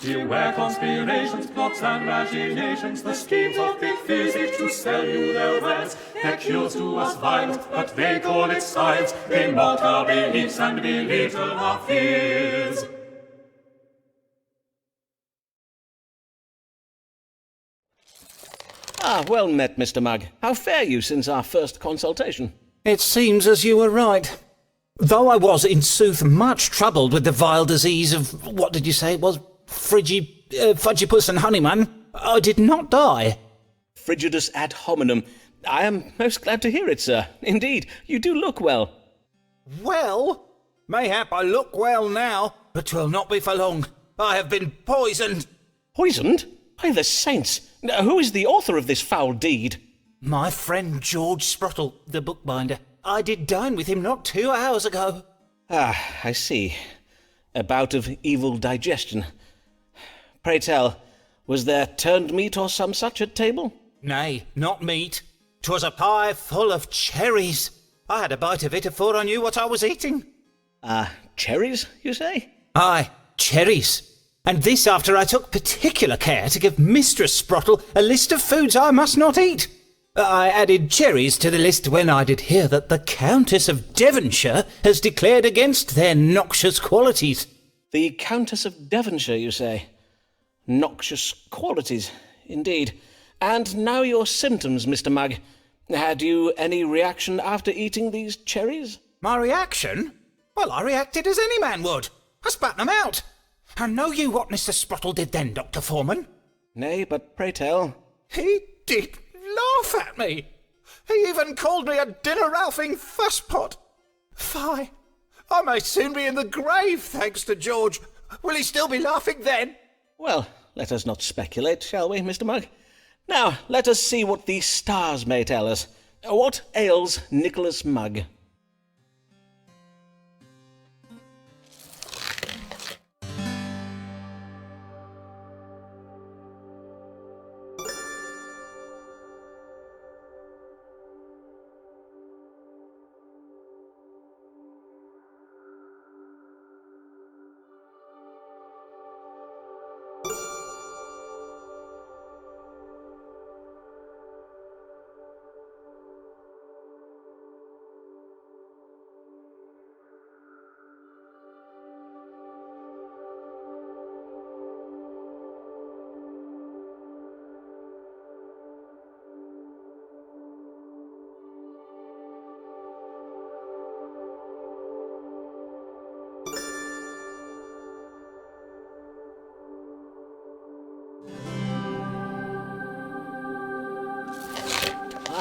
Beware conspirations, plots and machinations, the schemes of big physics to sell you their wares. Their cures do us violence, but they call it science. They mock our beliefs and belittle our fears. Ah, well met, Mr. Mugg. How fare you since our first consultation? It seems as you were right. Though I was, in sooth, much troubled with the vile disease of, what did you say it was? Fudgipus and Honeyman, I did not die. Frigidus ad hominem. I am most glad to hear it, sir. Indeed, you do look well. Well? Mayhap I look well now, but 'twill not be for long. I have been poisoned. Poisoned? By the saints! Who is the author of this foul deed? My friend George Sprottle, the bookbinder. I did dine with him not 2 hours ago. Ah, I see. A bout of evil digestion. Pray tell, was there turned meat or some such at table? Nay, not meat. 'Twas a pie full of cherries. I had a bite of it afore I knew what I was eating. Cherries, you say? Aye, cherries. And this after I took particular care to give Mistress Sprottle a list of foods I must not eat. I added cherries to the list when I did hear that the Countess of Devonshire has declared against their noxious qualities. The Countess of Devonshire, you say? Noxious qualities, indeed. And now your symptoms, Mr. Mugg. Had you any reaction after eating these cherries? My reaction? Well, I reacted as any man would. I spat them out. And know you what Mr. Sprottle did then, Dr. Foreman? Nay, but pray tell. He did laugh at me. He even called me a dinner-ralphing fusspot. Fie, I may soon be in the grave, thanks to George. Will he still be laughing then? Well, let us not speculate, shall we, Mr. Mugg? Now, let us see what the stars may tell us. What ails Nicholas Mugg?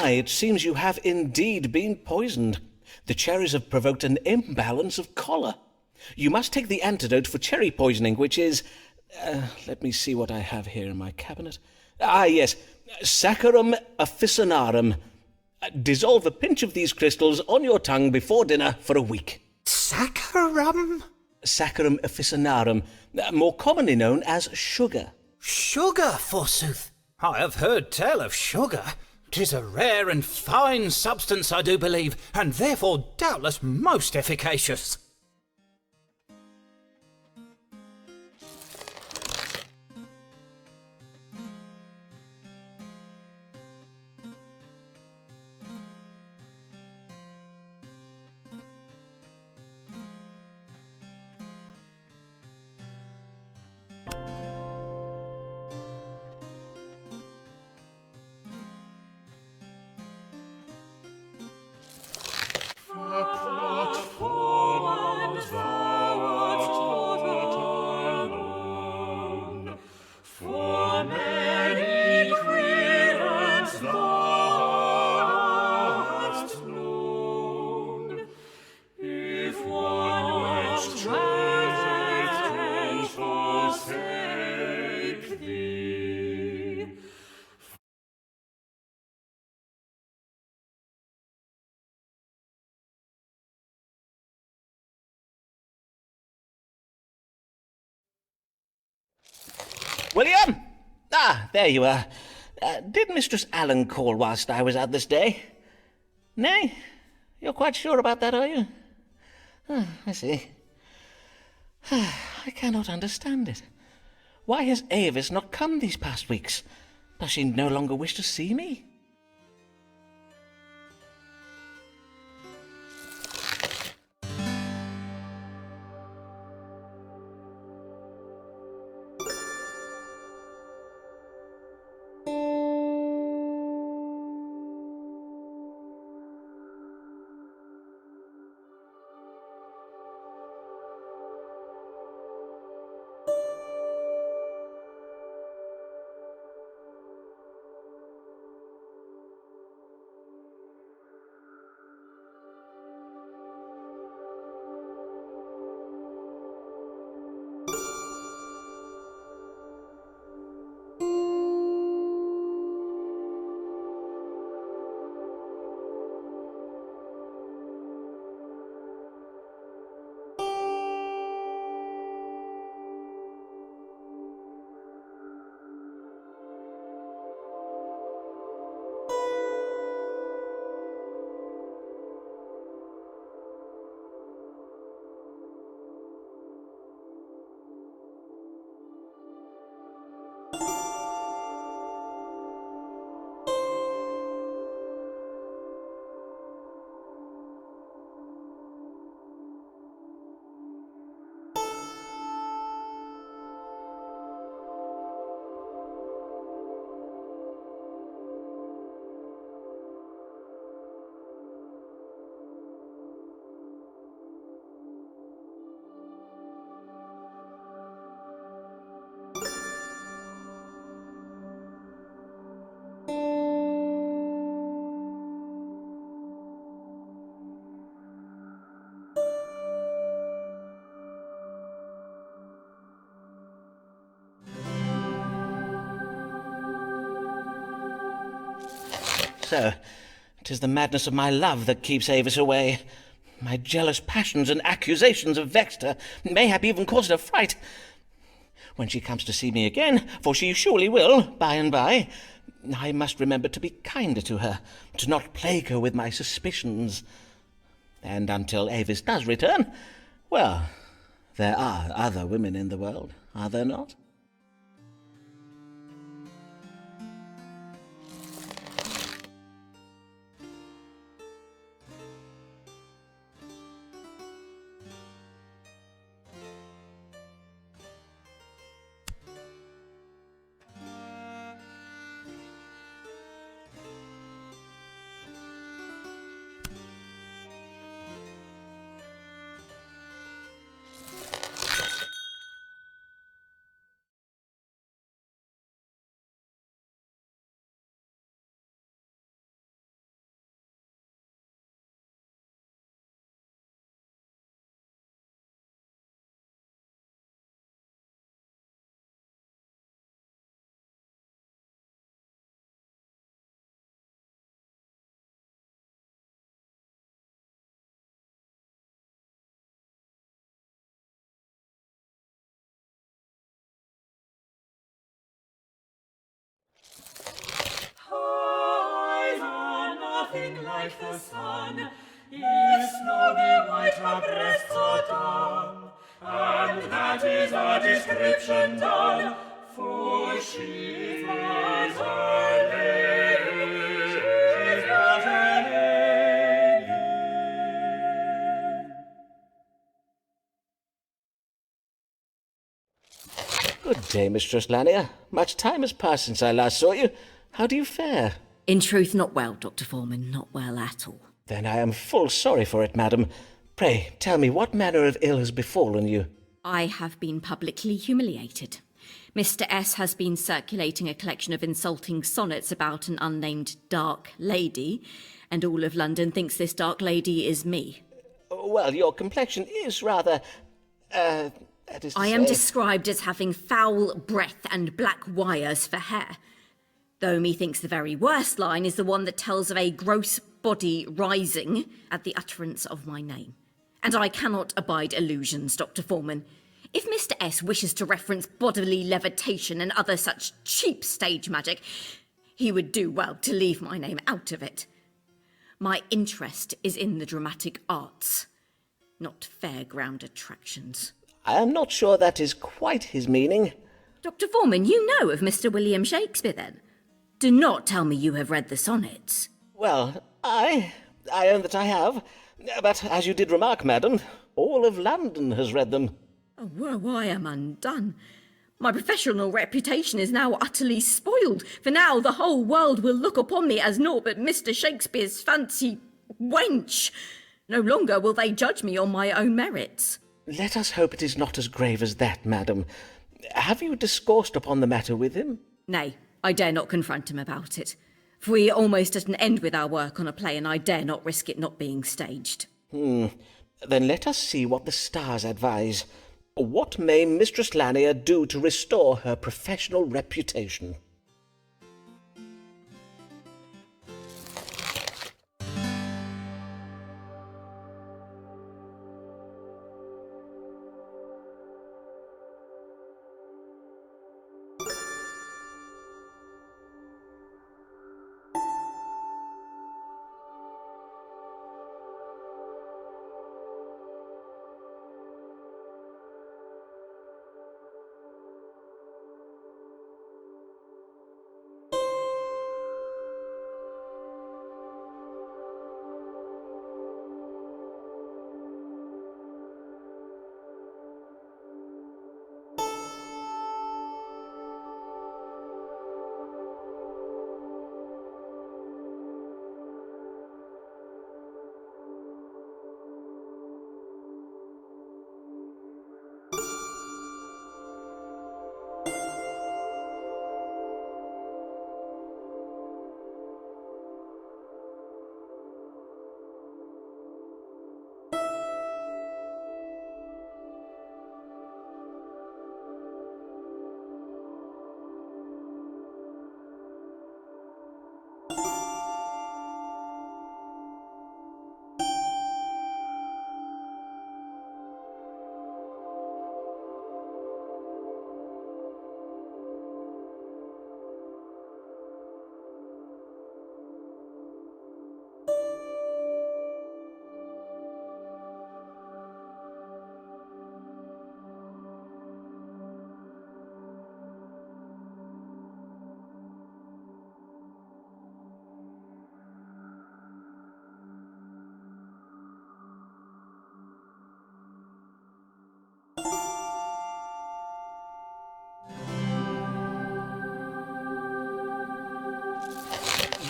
It seems you have indeed been poisoned. The cherries have provoked an imbalance of choler. You must take the antidote for cherry poisoning, which is... let me see what I have here in my cabinet. Yes, Saccharum officinarum. Dissolve a pinch of these crystals on your tongue before dinner for a week. Saccharum? Saccharum officinarum, more commonly known as sugar. Sugar, forsooth. I have heard tell of sugar. 'Tis a rare and fine substance, I do believe, and therefore doubtless most efficacious. William! There you are. Did Mistress Allen call whilst I was out this day? Nay? You're quite sure about that, are you? I see. I cannot understand it. Why has Avis not come these past weeks? Does she no longer wish to see me? So, 'tis the madness of my love that keeps Avis away. My jealous passions and accusations have vexed her, mayhap even caused her fright. When she comes to see me again, for she surely will, by and by, I must remember to be kinder to her, to not plague her with my suspicions. And until Avis does return, well, there are other women in the world, are there not? Eyes are nothing like the sun, if snowy white her breasts are done, and that is a description done, for she is a lady. She's not a lady. Good day, Mistress Lanier. Much time has passed since I last saw you. How do you fare? In truth, not well, Dr. Foreman, not well at all. Then I am full sorry for it, madam. Pray, tell me what manner of ill has befallen you. I have been publicly humiliated. Mr. S. has been circulating a collection of insulting sonnets about an unnamed dark lady, and all of London thinks this dark lady is me. Well, your complexion is rather, that is to I am say- described as having foul breath and black wires for hair. Though methinks the very worst line is the one that tells of a gross body rising at the utterance of my name. And I cannot abide illusions, Dr. Foreman. If Mr. S. wishes to reference bodily levitation and other such cheap stage magic, he would do well to leave my name out of it. My interest is in the dramatic arts, not fairground attractions. I am not sure that is quite his meaning. Dr. Foreman, you know of Mr. William Shakespeare, then? Do not tell me you have read the sonnets. Well, I own that I have. But as you did remark, madam, all of London has read them. Oh, woe, I am undone. My professional reputation is now utterly spoiled, for now the whole world will look upon me as naught but Mr. Shakespeare's fancy wench. No longer will they judge me on my own merits. Let us hope it is not as grave as that, madam. Have you discoursed upon the matter with him? Nay, I dare not confront him about it. For we are almost at an end with our work on a play, and I dare not risk it not being staged. Then let us see what the stars advise. What may Mistress Lanier do to restore her professional reputation?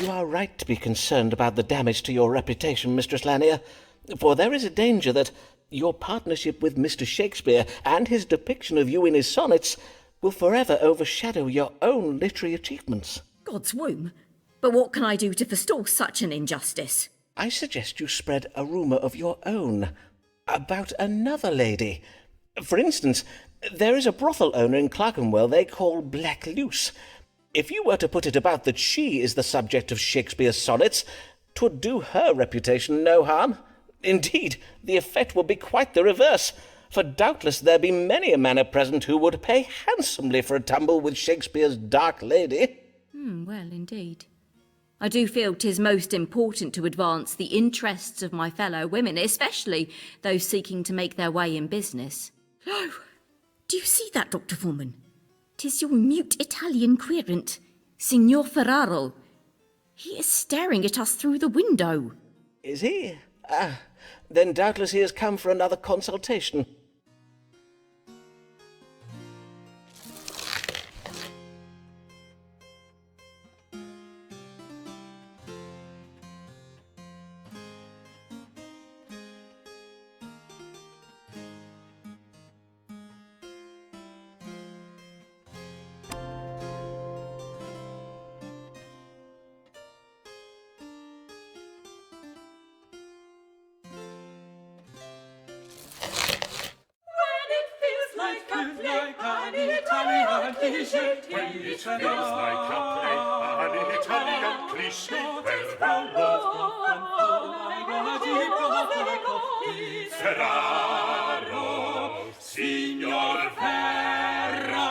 You are right to be concerned about the damage to your reputation, Mistress Lanier, for there is a danger that your partnership with Mr. Shakespeare and his depiction of you in his sonnets will forever overshadow your own literary achievements. God's womb. But what can I do to forestall such an injustice? I suggest you spread a rumour of your own about another lady. For instance, there is a brothel owner in Clerkenwell they call Black Luce. If you were to put it about that she is the subject of Shakespeare's sonnets, 'twould do her reputation no harm. Indeed, the effect would be quite the reverse, for doubtless there be many a man at present who would pay handsomely for a tumble with Shakespeare's dark lady. Well, indeed. I do feel 'tis most important to advance the interests of my fellow women, especially those seeking to make their way in business. Oh, do you see that, Dr. Foreman? 'Tis your mute Italian querent, Signor Ferraro. He is staring at us through the window. Is he? Then doubtless he has come for another consultation. When it feels like an Italian cliché, Ferraro, Signor Ferraro.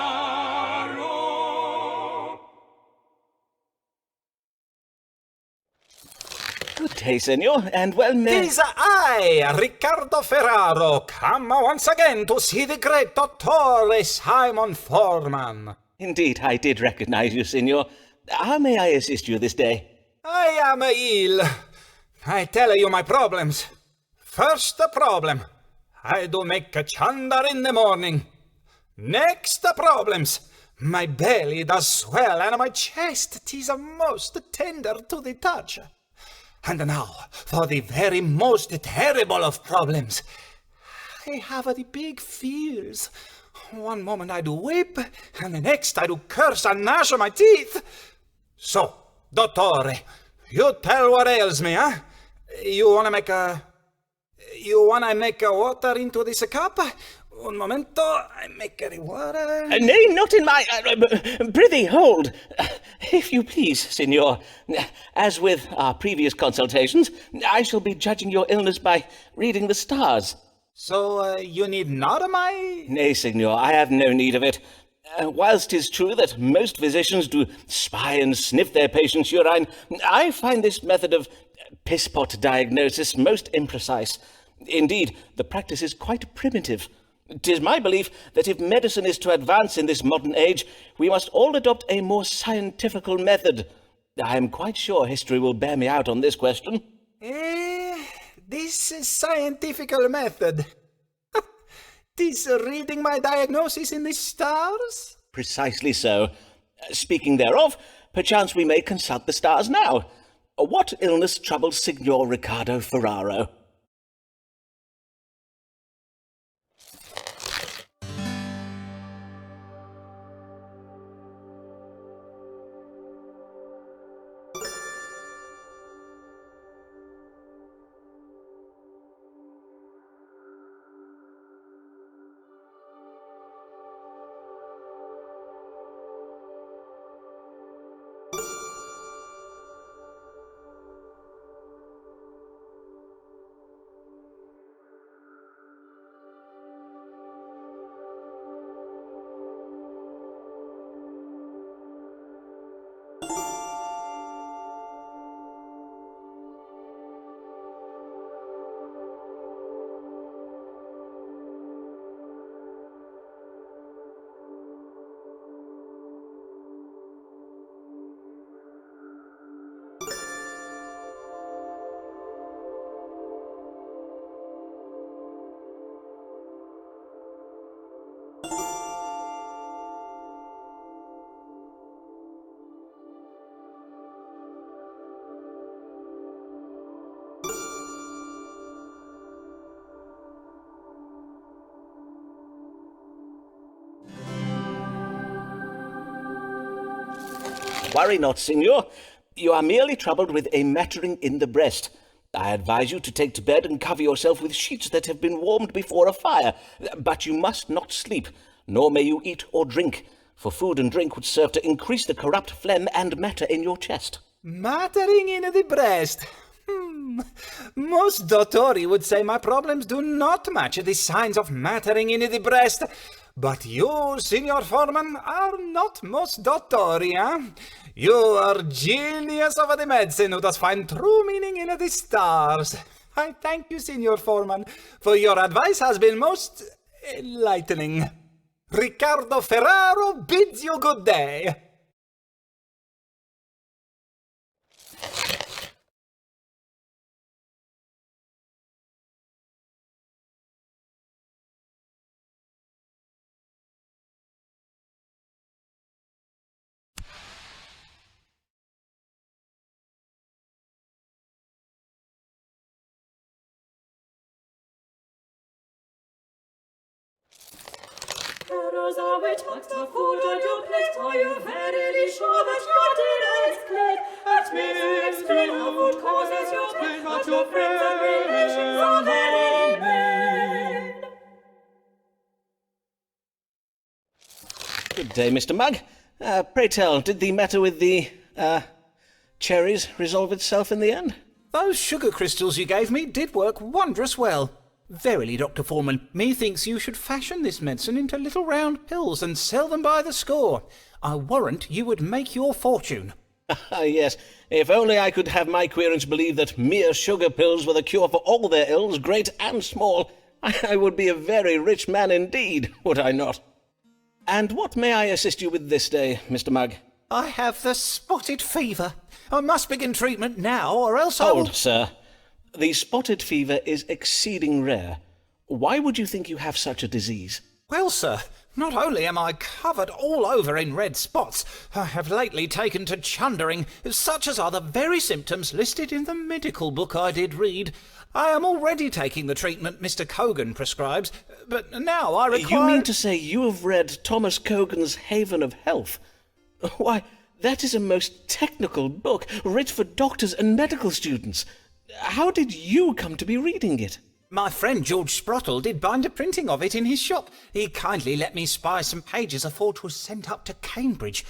Good day, senor, and well met. Tis I, Riccardo Ferraro, come once again to see the great Dottore Simon Foreman. Indeed, I did recognize you, senor. How may I assist you this day? I am ill. I tell you my problems. First problem, I do make a chandar in the morning. Next problems, my belly does swell and my chest 'tis a most tender to the touch. And now, for the very most terrible of problems, I have the big fears. One moment I do weep, and the next I do curse and gnash my teeth. So, Dottore, you tell what ails me, huh? You wanna make a water into this cup? Un momento, I make the water. Nay, not in my... prithee, hold. If you please, senor. As with our previous consultations, I shall be judging your illness by reading the stars. So, you need not my... Nay, senor, I have no need of it. Whilst 'tis true that most physicians do spy and sniff their patients' urine, I find this method of piss-pot diagnosis most imprecise. Indeed, the practice is quite primitive. 'Tis my belief that if medicine is to advance in this modern age, we must all adopt a more scientifical method. I am quite sure history will bear me out on this question. This scientifical method. 'Tis reading my diagnosis in the stars? Precisely so. Speaking thereof, perchance we may consult the stars now. What illness troubles Signor Riccardo Ferraro? Worry not, senor. You are merely troubled with a mattering in the breast. I advise you to take to bed and cover yourself with sheets that have been warmed before a fire. But you must not sleep, nor may you eat or drink, for food and drink would serve to increase the corrupt phlegm and matter in your chest. Mattering in the breast. Most dottori would say my problems do not match the signs of mattering in the breast. But you, Signor Foreman, are not most dottori, eh? You are genius of the medicine who does find true meaning in the stars. I thank you, Signor Foreman, for your advice has been most enlightening. Riccardo Ferraro bids you good day. Rosa, which acts of food on your plate, are you verily sure that your dinner is clear? At me explain how food causes your pain, but your friends and relations are very vain. Good day, Mr. Mugg. Pray tell, did the matter with the, cherries resolve itself in the end? Those sugar crystals you gave me did work wondrous well. Verily, Dr. Foreman, methinks you should fashion this medicine into little round pills and sell them by the score. I warrant you would make your fortune. Ah, yes, if only I could have my querents believe that mere sugar pills were the cure for all their ills, great and small, I would be a very rich man indeed, would I not? And what may I assist you with this day, Mr. Mugg? I have the spotted fever. I must begin treatment now, or else I will... Hold, sir. The spotted fever is exceeding rare. Why would you think you have such a disease? Well, sir, not only am I covered all over in red spots, I have lately taken to chundering, such as are the very symptoms listed in the medical book I did read. I am already taking the treatment Mr. Cogan prescribes, but now I require... You mean to say you have read Thomas Cogan's Haven of Health? Why, that is a most technical book, writ for doctors and medical students. How did you come to be reading it? My friend George Sprottle did bind a printing of it in his shop. He kindly let me spy some pages afore 'twas sent up to Cambridge.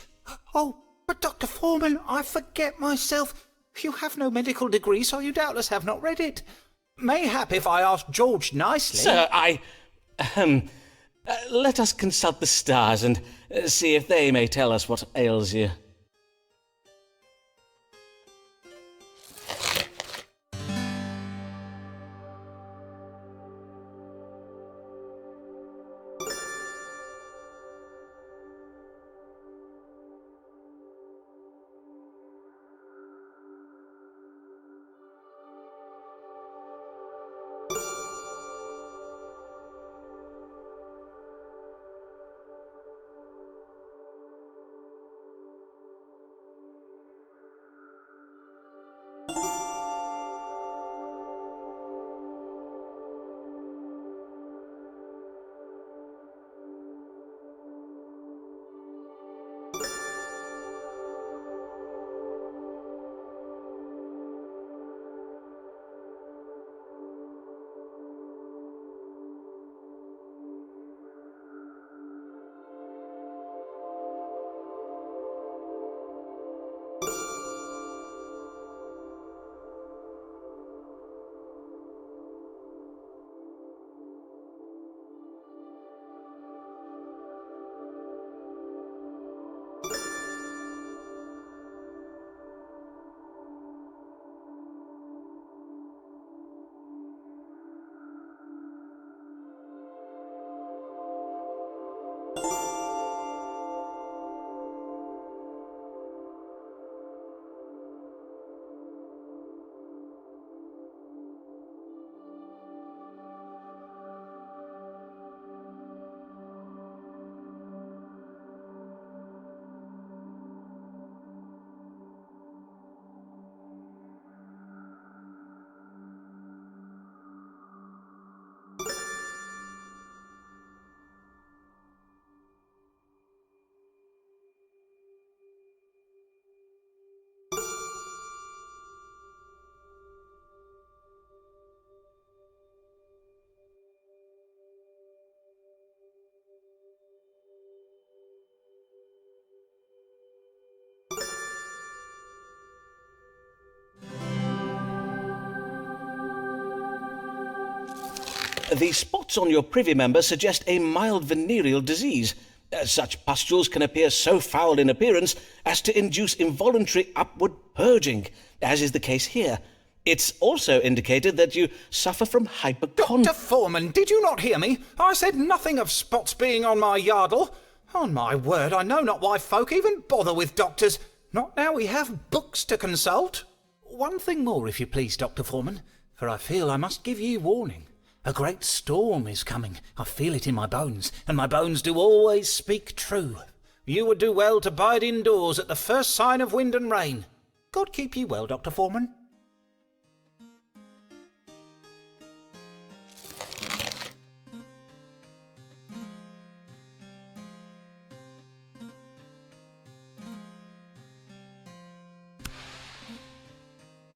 Oh, but Dr. Foreman, I forget myself. You have no medical degree, so you doubtless have not read it. Mayhap if I ask George nicely... Sir, let us consult the stars and see if they may tell us what ails you. The spots on your privy member suggest a mild venereal disease. Such pustules can appear so foul in appearance as to induce involuntary upward purging, as is the case here. It's also indicated that you suffer from Dr. Foreman, did you not hear me? I said nothing of spots being on my yardle. On my word, I know not why folk even bother with doctors. Not now we have books to consult. One thing more, if you please, Dr. Foreman, for I feel I must give ye warning. A great storm is coming. I feel it in my bones, and my bones do always speak true. You would do well to bide indoors at the first sign of wind and rain. God keep ye well, Dr. Foreman.